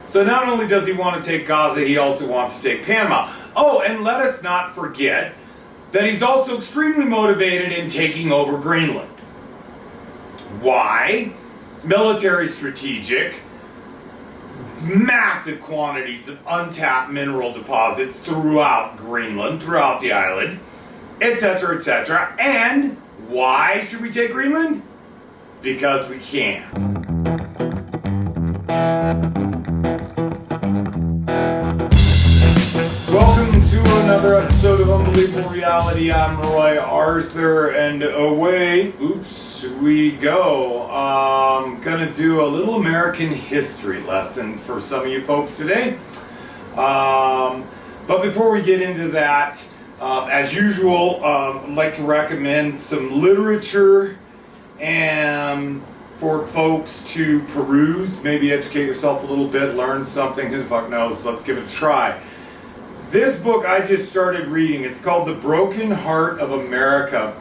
So not only does he want to take Gaza, he also wants to take Panama. Oh, and let us not forget that he's also extremely motivated in taking over Greenland. Why? Military strategic, massive quantities of untapped mineral deposits throughout Greenland, throughout the island, etc., etc. And why should we take Greenland? Because we can. Welcome to another episode of Unbelievable Reality. I'm Roy Arthur, and away, we go. I'm gonna do a little American history lesson for some of you folks today. But before we get into that, as usual, I'd like to recommend some literature and for folks to peruse, maybe educate yourself a little bit, learn something, who the fuck knows, let's give it a try. This book I just started reading, it's called The Broken Heart of America,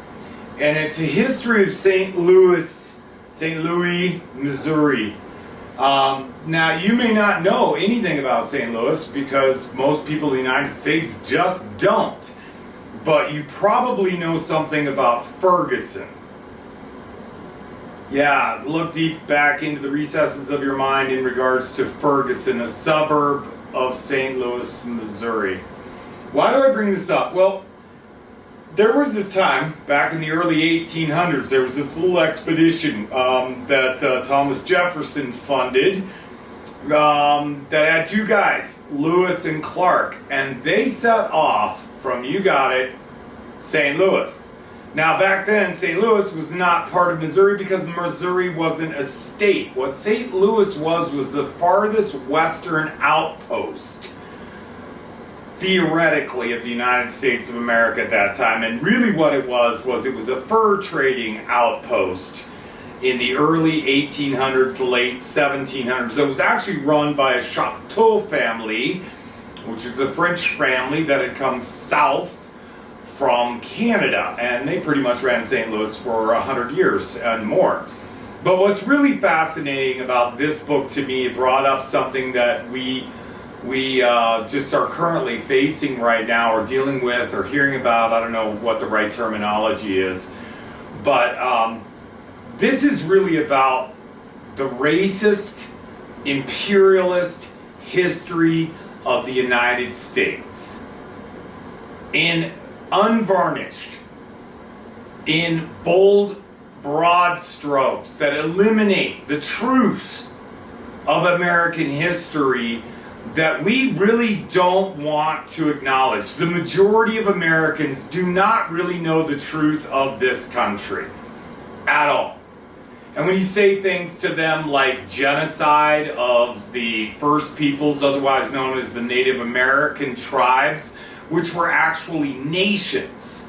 and it's a history of St. Louis, Missouri. Now, you may not know anything about St. Louis because most people in the United States just don't, but you probably know something about Ferguson. Yeah, look deep back into the recesses of your mind in regards to Ferguson, a suburb of St. Louis, Missouri. Why do I bring this up? Well, there was this time, back in the early 1800s, there was this little expedition that Thomas Jefferson funded that had two guys, Lewis and Clark, and they set off from, you got it, St. Louis. Now, back then, St. Louis was not part of Missouri because Missouri wasn't a state. What St. Louis was the farthest western outpost, theoretically, of the United States of America at that time. And really what it was a fur trading outpost in the early 1800s, late 1700s. It was actually run by a Choctaw family, which is a French family that had come south from Canada, and they pretty much ran St. Louis for 100 years and more. But what's really fascinating about this book to me, it brought up something that we just are currently facing right now, or dealing with, or hearing about. I don't know what the right terminology is, but this is really about the racist, imperialist history of the United States. In unvarnished, in bold, broad strokes that eliminate the truths of American history that we really don't want to acknowledge. The majority of Americans do not really know the truth of this country at all. And when you say things to them like genocide of the First Peoples, otherwise known as the Native American tribes, which were actually nations.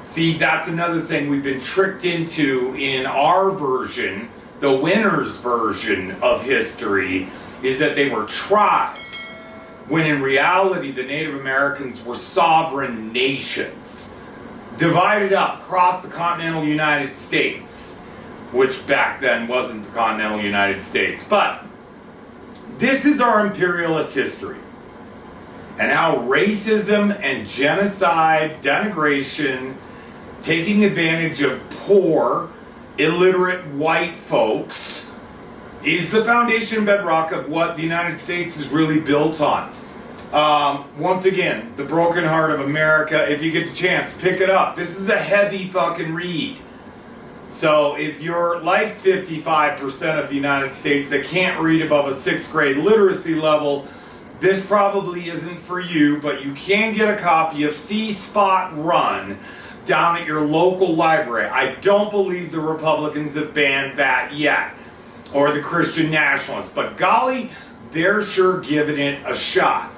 See, that's another thing we've been tricked into in our version, the winner's version of history, is that they were tribes, when in reality the Native Americans were sovereign nations, divided up across the continental United States, which back then wasn't the continental United States. But this is our imperialist history, and how racism and genocide, denigration, taking advantage of poor, illiterate white folks is the foundation and bedrock of what the United States is really built on. Once again, The Broken Heart of America. If you get the chance, pick it up. This is a heavy fucking read. So if you're like 55% of the United States that can't read above a 6th grade literacy level, this probably isn't for you, but you can get a copy of See Spot Run down at your local library. I don't believe the Republicans have banned that yet, or the Christian nationalists, but golly, they're sure giving it a shot.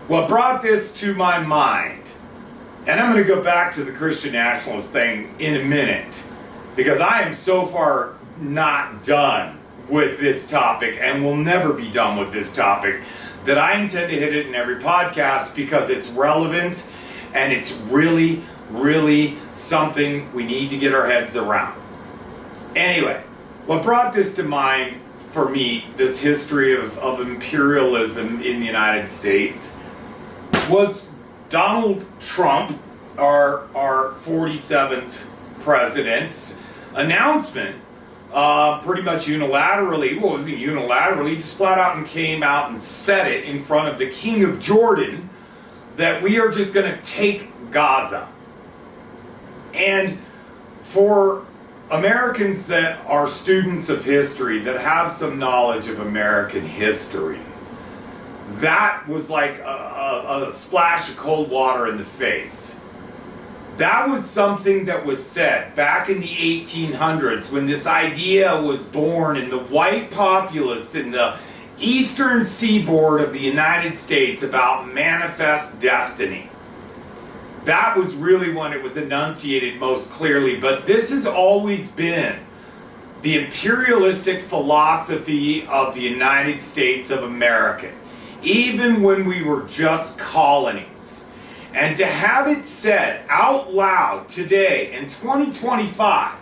What brought this to my mind, and I'm going to go back to the Christian nationalist thing in a minute, because I am so far not done with this topic, and will never be done with this topic, that I intend to hit it in every podcast because it's relevant and it's really, really something we need to get our heads around. Anyway, what brought this to mind for me, this history of imperialism in the United States was Donald Trump, our 47th president's announcement, pretty much unilaterally, well, it wasn't unilaterally, he just flat out and came out and said it in front of the King of Jordan that we are just going to take Gaza. And for Americans that are students of history, that have some knowledge of American history, that was like a splash of cold water in the face. That was something that was said back in the 1800s when this idea was born in the white populace in the eastern seaboard of the United States about manifest destiny. That was really when it was enunciated most clearly, but this has always been the imperialistic philosophy of the United States of America, even when we were just colonies. And to have it said out loud today in 2025,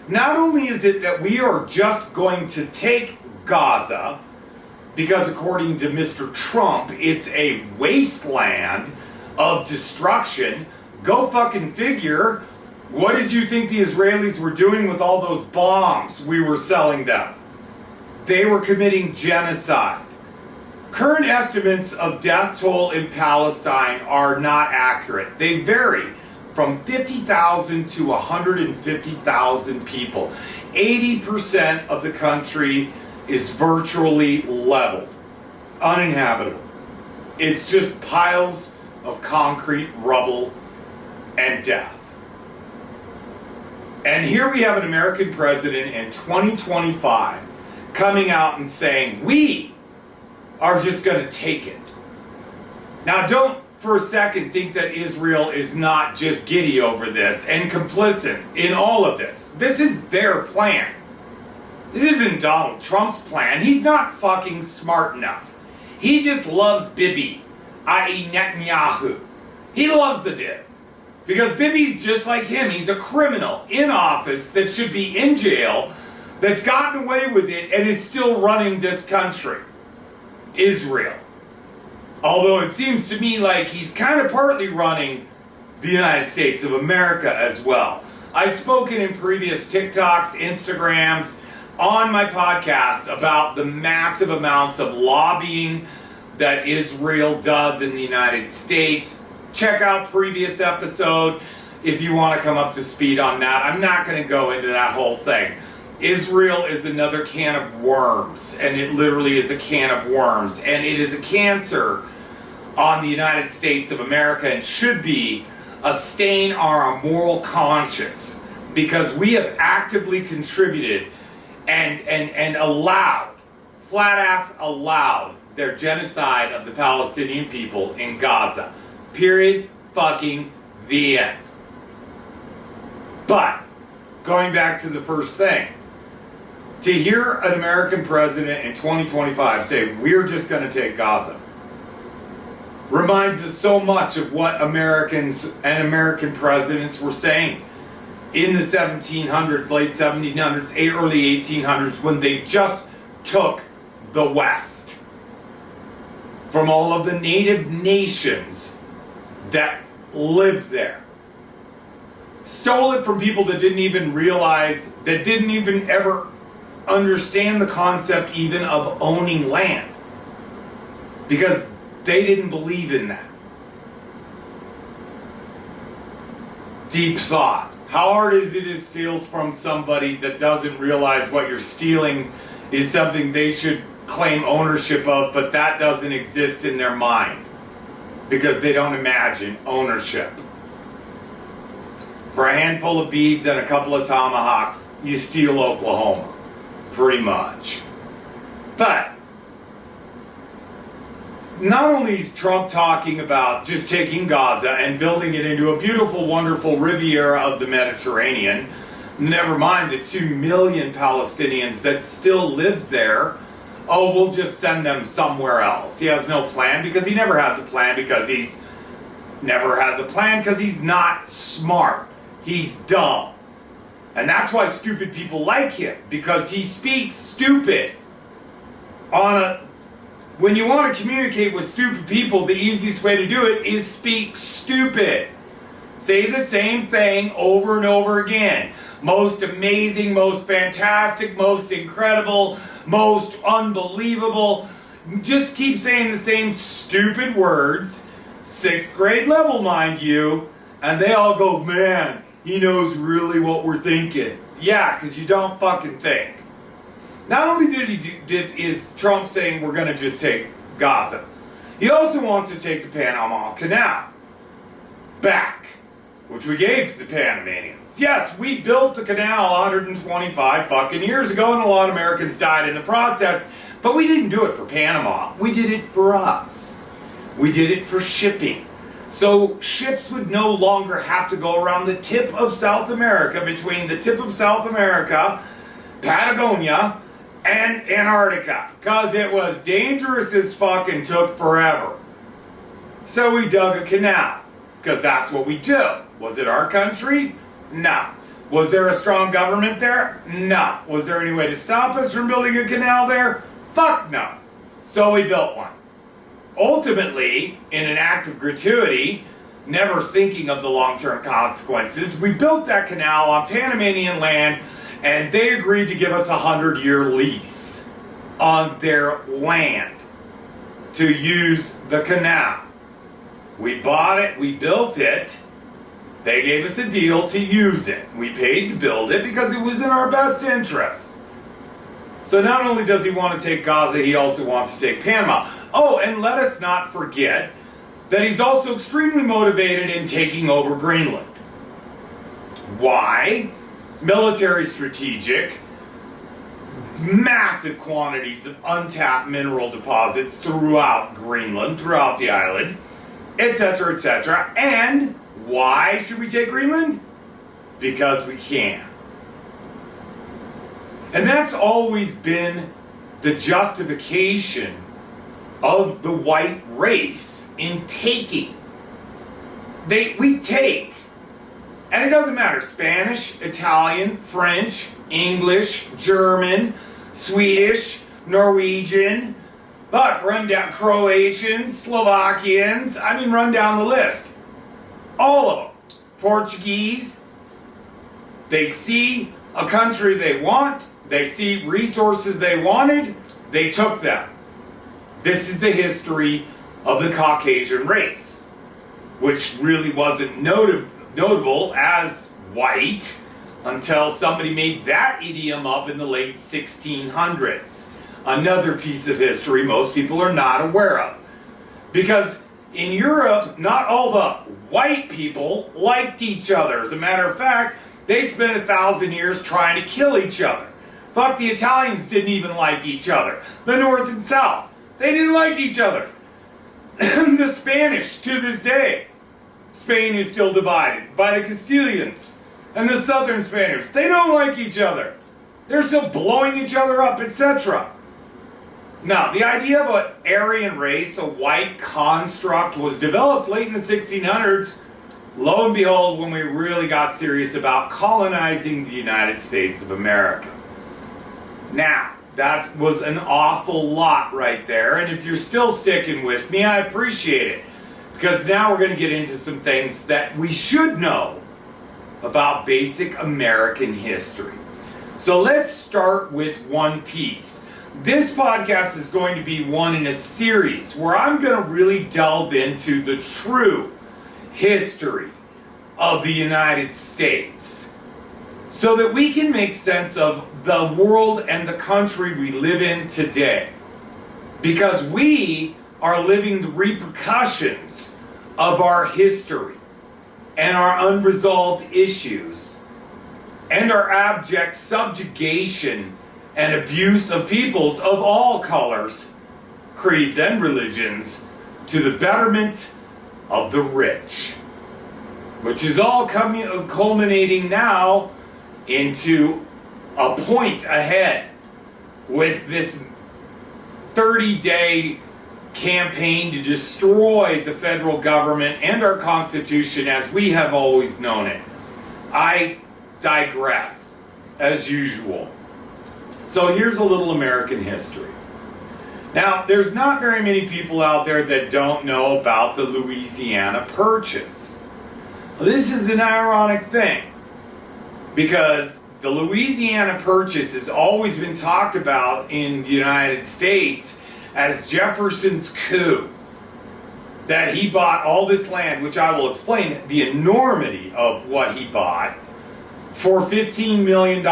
not only is it that we are just going to take Gaza, because according to Mr. Trump, it's a wasteland of destruction. Go fucking figure. What did you think the Israelis were doing with all those bombs we were selling them? They were committing genocide. Current estimates of death toll in Palestine are not accurate. They vary from 50,000 to 150,000 people. 80% of the country is virtually leveled, uninhabitable. It's just piles of concrete, rubble, and death. And here we have an American president in 2025 coming out and saying, we are just going to take it. Now, don't for a second think that Israel is not just giddy over this and complicit in all of this. This is their plan. This isn't Donald Trump's plan. He's not fucking smart enough. He just loves Bibi, i.e. Netanyahu. He loves the dude. Because Bibi's just like him. He's a criminal in office that should be in jail, that's gotten away with it and is still running this country. Israel. Although it seems to me like he's kind of partly running the United States of America as well. I've spoken in previous TikToks, Instagrams, on my podcasts about the massive amounts of lobbying that Israel does in the United States. Check out previous episode if you want to come up to speed on that. I'm not going to go into that whole thing. Israel is another can of worms, and it literally is a can of worms, and it is a cancer on the United States of America and should be a stain on our moral conscience, because we have actively contributed and allowed, flat ass allowed, their genocide of the Palestinian people in Gaza. Period. Fucking the end. But, going back to the first thing, to hear an American president in 2025 say, we're just going to take Gaza, reminds us so much of what Americans and American presidents were saying in the 1700s, late 1700s, early 1800s, when they just took the West from all of the native nations that lived there. Stole it from people that didn't even realize, that didn't even ever understand the concept even of owning land, because they didn't believe in that. Deep thought. How hard is it to steal from somebody that doesn't realize what you're stealing is something they should claim ownership of, but that doesn't exist in their mind because they don't imagine ownership. For a handful of beads and a couple of tomahawks, you steal Oklahoma. Pretty much. But not only is Trump talking about just taking Gaza and building it into a beautiful, wonderful Riviera of the Mediterranean, never mind the 2 million Palestinians that still live there, oh, we'll just send them somewhere else. He has no plan because he never has a plan because he's not smart. He's dumb. And that's why stupid people like him, because he speaks stupid. when you want to communicate with stupid people, the easiest way to do it is speak stupid. Say the same thing over and over again. Most amazing, most fantastic, most incredible, most unbelievable. Just keep saying the same stupid words, 6th grade level, mind you, and they all go, man, he knows really what we're thinking. Yeah, because you don't fucking think. Not only is Trump saying we're going to just take Gaza, he also wants to take the Panama Canal back, which we gave to the Panamanians. Yes, we built the canal 125 fucking years ago, and a lot of Americans died in the process, but we didn't do it for Panama. We did it for us. We did it for shipping. So ships would no longer have to go around the tip of South America, between the tip of South America, Patagonia, and Antarctica, because it was dangerous as fuck and took forever. So we dug a canal, because that's what we do. Was it our country? No. Was there a strong government there? No. Was there any way to stop us from building a canal there? Fuck no. So we built one. Ultimately, in an act of gratuity, never thinking of the long-term consequences, we built that canal on Panamanian land, and they agreed to give us a 100-year lease on their land to use the canal. We bought it, we built it, they gave us a deal to use it. We paid to build it because it was in our best interests. So not only does he want to take Gaza, he also wants to take Panama. Oh, and let us not forget that he's also extremely motivated in taking over Greenland. Why? Military strategic, massive quantities of untapped mineral deposits throughout Greenland, throughout the island, etc., etc. And why should we take Greenland? Because we can. And that's always been the justification of the white race in taking. We take. And it doesn't matter, Spanish, Italian, French, English, German, Swedish, Norwegian, run down Croatians, Slovakians, run down the list. All of them. Portuguese. They see a country they want, they see resources they wanted, they took them. This is the history of the Caucasian race, which really wasn't notable as white until somebody made that idiom up in the late 1600s. Another piece of history most people are not aware of. Because in Europe, not all the white people liked each other. As a matter of fact, they spent 1,000 years trying to kill each other. Fuck, the Italians didn't even like each other. The North and South, they didn't like each other. The Spanish, to this day, Spain is still divided by the Castilians and the southern Spaniards. They don't like each other. They're still blowing each other up, etc. Now, the idea of an Aryan race, a white construct, was developed late in the 1600s, lo and behold, when we really got serious about colonizing the United States of America. Now, that was an awful lot right there, and if you're still sticking with me, I appreciate it. Because now we're going to get into some things that we should know about basic American history. So let's start with one piece. This podcast is going to be one in a series where I'm going to really delve into the true history of the United States so that we can make sense of the world and the country we live in today. Because we are living the repercussions of our history and our unresolved issues and our abject subjugation and abuse of peoples of all colors, creeds, and religions to the betterment of the rich, which is all culminating now into a point ahead with this 30-day campaign to destroy the federal government and our Constitution as we have always known it. I digress, as usual. So here's a little American history. Now, there's not very many people out there that don't know about the Louisiana Purchase. Well, this is an ironic thing, because the Louisiana Purchase has always been talked about in the United States as Jefferson's coup. That he bought all this land, which I will explain the enormity of what he bought, for $15 million.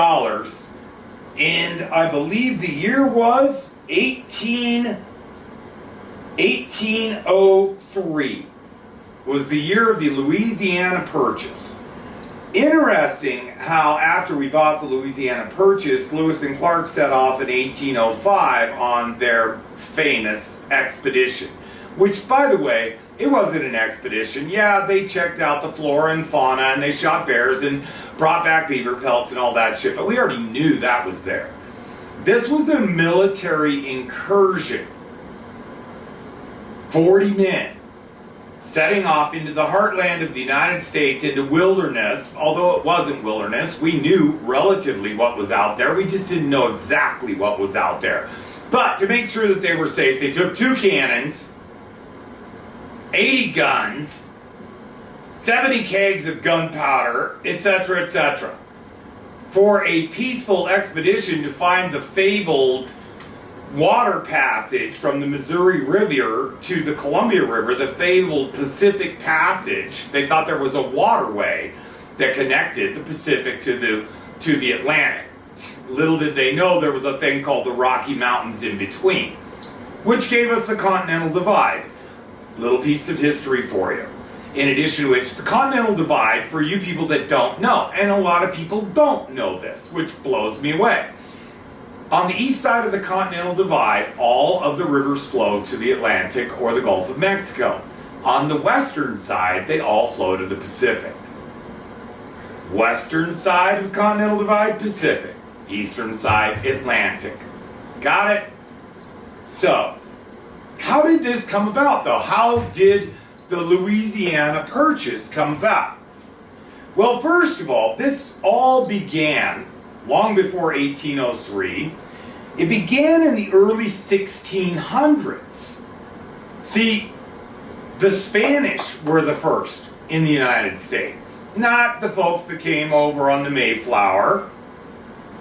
And I believe the year was 1803 was the year of the Louisiana Purchase. Interesting how after we bought the Louisiana Purchase, Lewis and Clark set off in 1805 on their famous expedition. Which, by the way, it wasn't an expedition. Yeah, they checked out the flora and fauna and they shot bears and brought back beaver pelts and all that shit, but we already knew that was there. This was a military incursion. 40 men setting off into the heartland of the United States, into wilderness. Although it wasn't wilderness, we knew relatively what was out there. We just didn't know exactly what was out there. But to make sure that they were safe, they took 2 cannons, 80 guns, 70 kegs of gunpowder, etc., etc., for a peaceful expedition to find the fabled water passage from the Missouri River to the Columbia River, the fabled Pacific Passage. They thought there was a waterway that connected the Pacific to the Atlantic. Little did they know there was a thing called the Rocky Mountains in between, which gave us the Continental Divide. Little piece of history for you. In addition to which, the Continental Divide, for you people that don't know, and a lot of people don't know this, which blows me away. On the east side of the Continental Divide, all of the rivers flow to the Atlantic or the Gulf of Mexico. On the western side, they all flow to the Pacific. Western side of the Continental Divide, Pacific. Eastern side, Atlantic. Got it? So, how did this come about, though? How did the Louisiana Purchase come about? Well, first of all, this all began long before 1803. It began in the early 1600s. See, the Spanish were the first in the United States. Not the folks that came over on the Mayflower.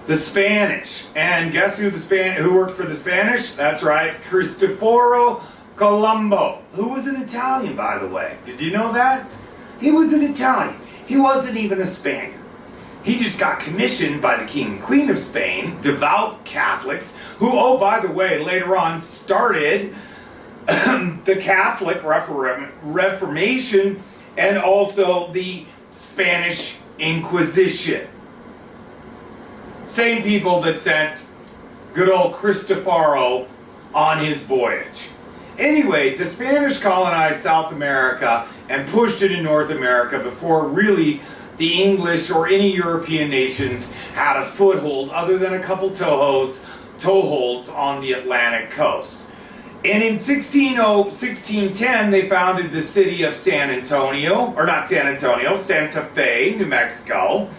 The Spanish. And guess who who worked for the Spanish? That's right, Cristoforo Colombo, who was an Italian, by the way. Did you know that? He was an Italian. He wasn't even a Spaniard. He just got commissioned by the King and Queen of Spain, devout Catholics, who, oh, by the way, later on started the Catholic Reformation and also the Spanish Inquisition. Same people that sent good old Cristoforo on his voyage. Anyway, the Spanish colonized South America and pushed it in North America before really the English or any European nations had a foothold other than a couple toeholds on the Atlantic coast. And in 1610, they founded the city of Santa Fe, New Mexico,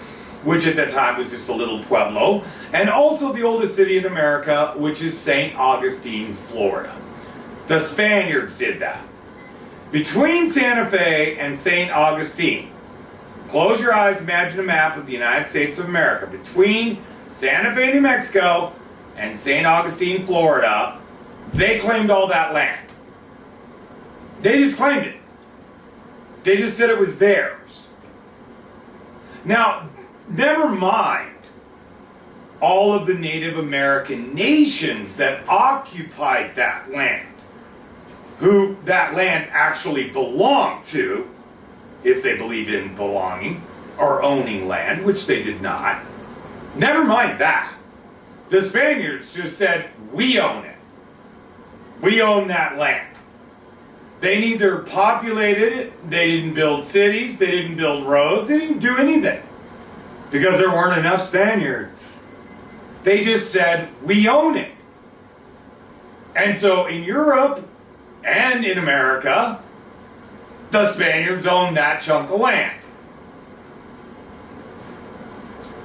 which at that time was just a little pueblo, and also the oldest city in America, which is St. Augustine, Florida. The Spaniards did that. Between Santa Fe and St. Augustine, close your eyes, imagine a map of the United States of America. Between Santa Fe, New Mexico, and St. Augustine, Florida, they claimed all that land. They just claimed it. They just said it was theirs. Now, never mind all of the Native American nations that occupied that land, who that land actually belonged to, if they believed in belonging, or owning land, which they did not. Never mind that. The Spaniards just said, we own it. We own that land. They neither populated it, they didn't build cities, they didn't build roads, they didn't do anything. Because there weren't enough Spaniards. They just said, we own it. And so in Europe and in America, the Spaniards owned that chunk of land.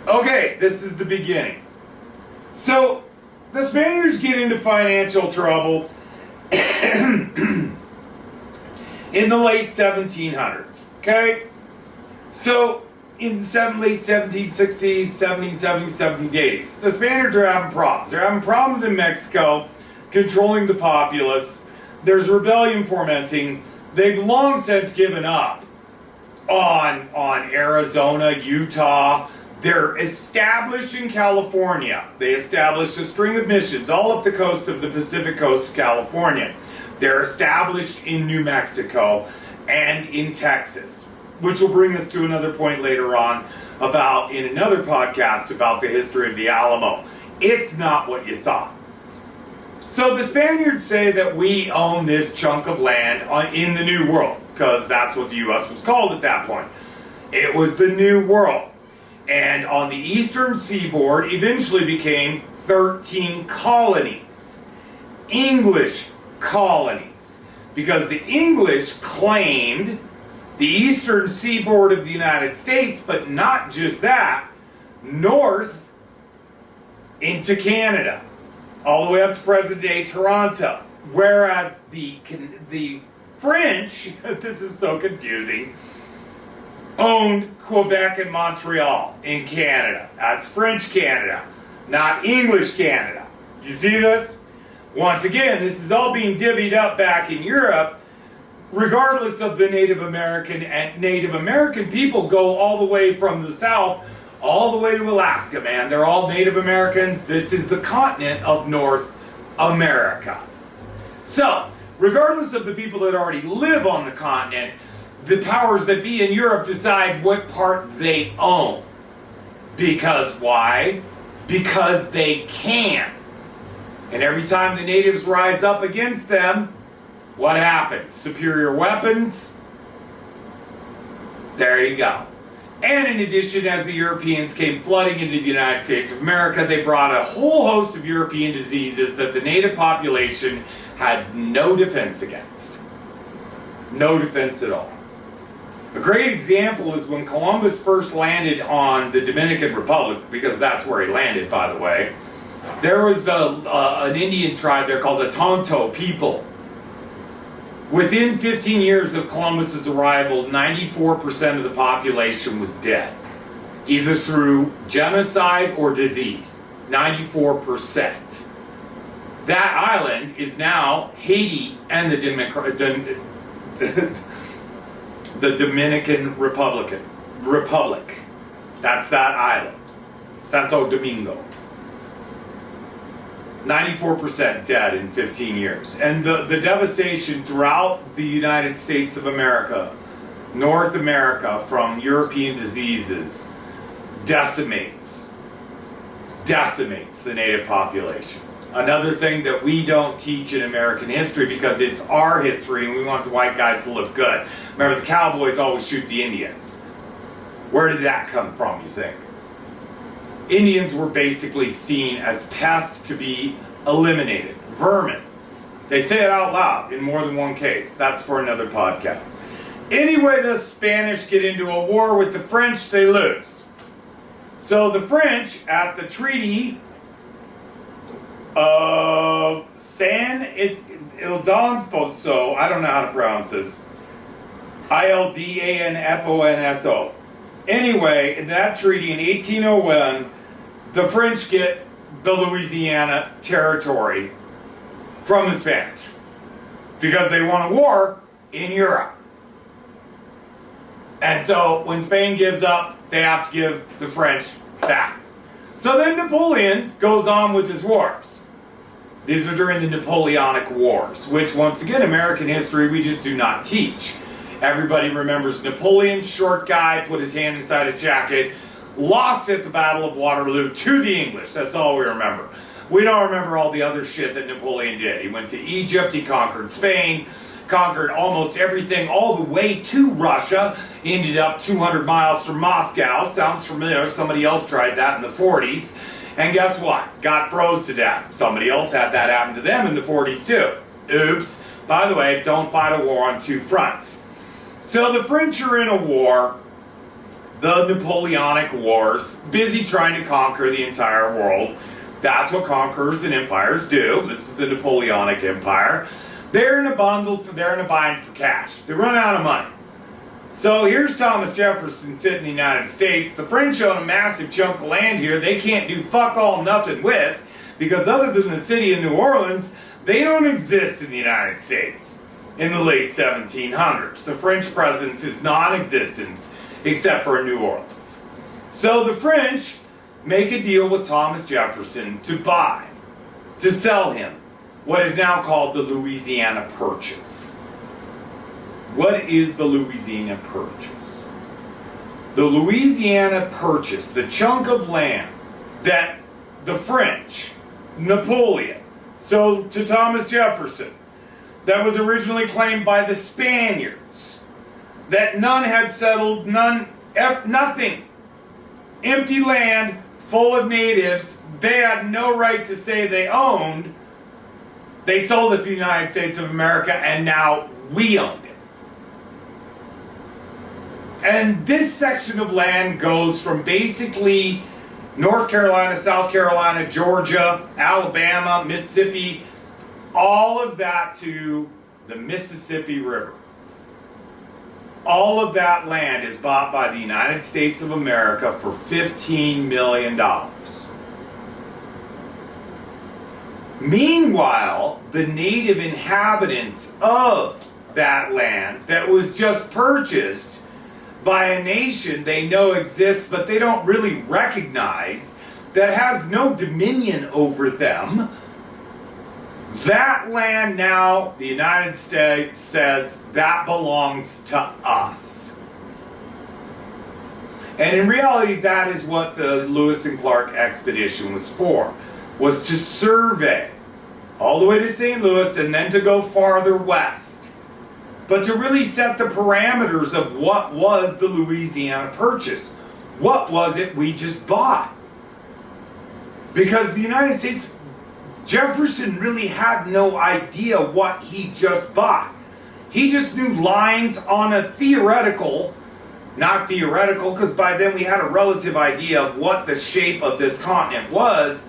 Okay, this is the beginning. So, the Spaniards get into financial trouble in the late 1700s, okay? So, in the late 1760s, 1770s, 1780s, the Spaniards are having problems. They're having problems in Mexico, controlling the populace. There's rebellion fomenting. They've long since given up on Arizona, Utah. They're established in California. They established a string of missions all up the coast of the Pacific coast of California. They're established in New Mexico and in Texas, which will bring us to another point later on in another podcast about the history of the Alamo. It's not what you thought. So the Spaniards say that we own this chunk of land in the New World, because that's what the U.S. was called at that point. It was the New World. And on the eastern seaboard eventually became 13 colonies. English colonies. Because the English claimed the eastern seaboard of the United States, but not just that, north into Canada, all the way up to present-day Toronto. Whereas the French, this is so confusing, owned Quebec and Montreal in Canada. That's French Canada, not English Canada. You see this? Once again, this is all being divvied up back in Europe, regardless of the Native American, and Native American people go all the way from the south all the way to Alaska, man. They're all Native Americans. This is the continent of North America. So, regardless of the people that already live on the continent, the powers that be in Europe decide what part they own. Because why? Because they can. And every time the natives rise up against them, what happens? Superior weapons? There you go. And in addition, as the Europeans came flooding into the United States of America, they brought a whole host of European diseases that the native population had no defense against. No defense at all. A great example is when Columbus first landed on the Dominican Republic, because that's where he landed, by the way. There was an Indian tribe there called the Tonto people. Within 15 years of Columbus's arrival, 94% of the population was dead, either through genocide or disease. 94%. That island is now Haiti and the Dominican Republic. That's that island. Santo Domingo. 94% dead in 15 years. And the devastation throughout the United States of America, North America, from European diseases, decimates the native population. Another thing that we don't teach in American history, because it's our history and we want the white guys to look good. Remember, the cowboys always shoot the Indians. Where did that come from, you think? Indians were basically seen as pests to be eliminated. Vermin. They say it out loud in more than one case. That's for another podcast. Anyway, the Spanish get into a war with the French, they lose. So the French, at the Treaty of San Ildefonso, I don't know how to pronounce this, Ildanfonso. Anyway, in that treaty in 1801, the French get the Louisiana territory from the Spanish because they won a war in Europe. And so when Spain gives up, they have to give the French back. So then Napoleon goes on with his wars. These are during the Napoleonic Wars, which once again, American history, we just do not teach. Everybody remembers Napoleon, short guy, put his hand inside his jacket, lost at the Battle of Waterloo to the English. That's all we remember. We don't remember all the other shit that Napoleon did. He went to Egypt, he conquered Spain, conquered almost everything all the way to Russia, ended up 200 miles from Moscow. Sounds familiar. Somebody else tried that in the 40s. And guess what? Got froze to death. Somebody else had that happen to them in the 40s too. Oops. By the way, don't fight a war on two fronts. So the French are in a war, the Napoleonic Wars, busy trying to conquer the entire world. That's what conquerors and empires do. This is the Napoleonic Empire. They're in a bind for cash. They run out of money. So here's Thomas Jefferson sitting in the United States. The French own a massive chunk of land here they can't do fuck all nothing with, because other than the city of New Orleans, they don't exist in the United States in the late 1700s. The French presence is non-existent except for New Orleans. So the French make a deal with Thomas Jefferson to sell him what is now called the Louisiana Purchase. What is the Louisiana Purchase? The Louisiana Purchase, the chunk of land that the French, Napoleon, sold to Thomas Jefferson, that was originally claimed by the Spaniards, that none had settled, nothing. Empty land, full of natives, they had no right to say they owned. They sold it to the United States of America, and now we own it. And this section of land goes from basically North Carolina, South Carolina, Georgia, Alabama, Mississippi, all of that to the Mississippi River. All of that land is bought by the United States of America for $15 million. Meanwhile, the native inhabitants of that land that was just purchased by a nation they know exists but they don't really recognize, that has no dominion over them, that land now, the United States says, that belongs to us. And in reality, that is what the Lewis and Clark expedition was for, was to survey all the way to St. Louis and then to go farther west, but to really set the parameters of what was the Louisiana Purchase. What was it we just bought? Because the United States, Jefferson really had no idea what he just bought. He just knew lines on a theoretical, not theoretical, because by then we had a relative idea of what the shape of this continent was,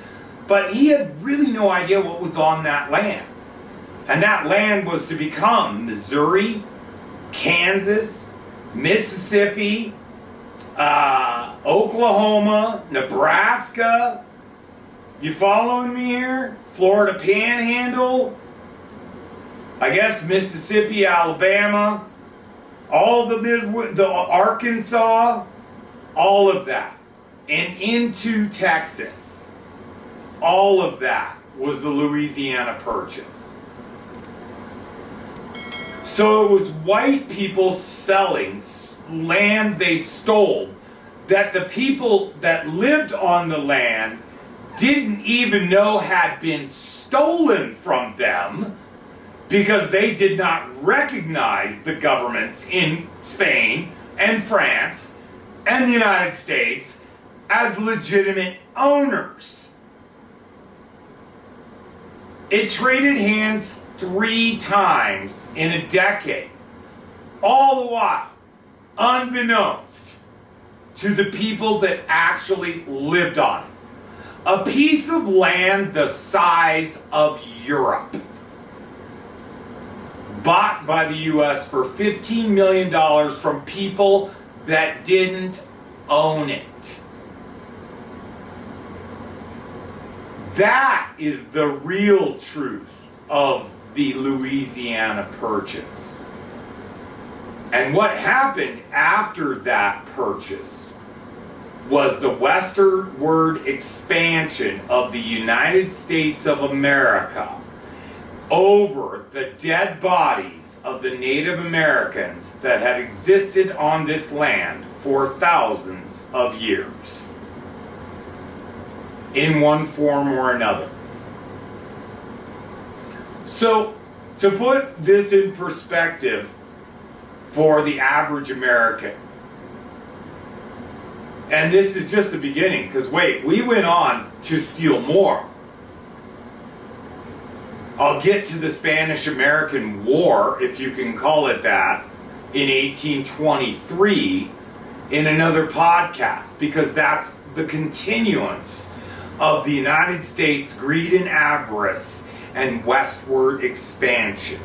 but he had really no idea what was on that land. And that land was to become Missouri, Kansas, Mississippi, Oklahoma, Nebraska. You following me here? Florida Panhandle, I guess Mississippi, Alabama, all the Arkansas, all of that, and into Texas. All of that was the Louisiana Purchase. So it was white people selling land they stole that the people that lived on the land didn't even know had been stolen from them, because they did not recognize the governments in Spain and France and the United States as legitimate owners. It traded hands 3 times in a decade, all the while unbeknownst to the people that actually lived on it. A piece of land the size of Europe, bought by the U.S. for $15 million from people that didn't own it. That is the real truth of the Louisiana Purchase. And what happened after that purchase was the westward expansion of the United States of America over the dead bodies of the Native Americans that had existed on this land for thousands of years, in one form or another. So, to put this in perspective for the average American, and this is just the beginning, because wait, we went on to steal more. I'll get to the Spanish-American War, if you can call it that, in 1823 in another podcast, because that's the continuance of the United States' greed and avarice and westward expansion.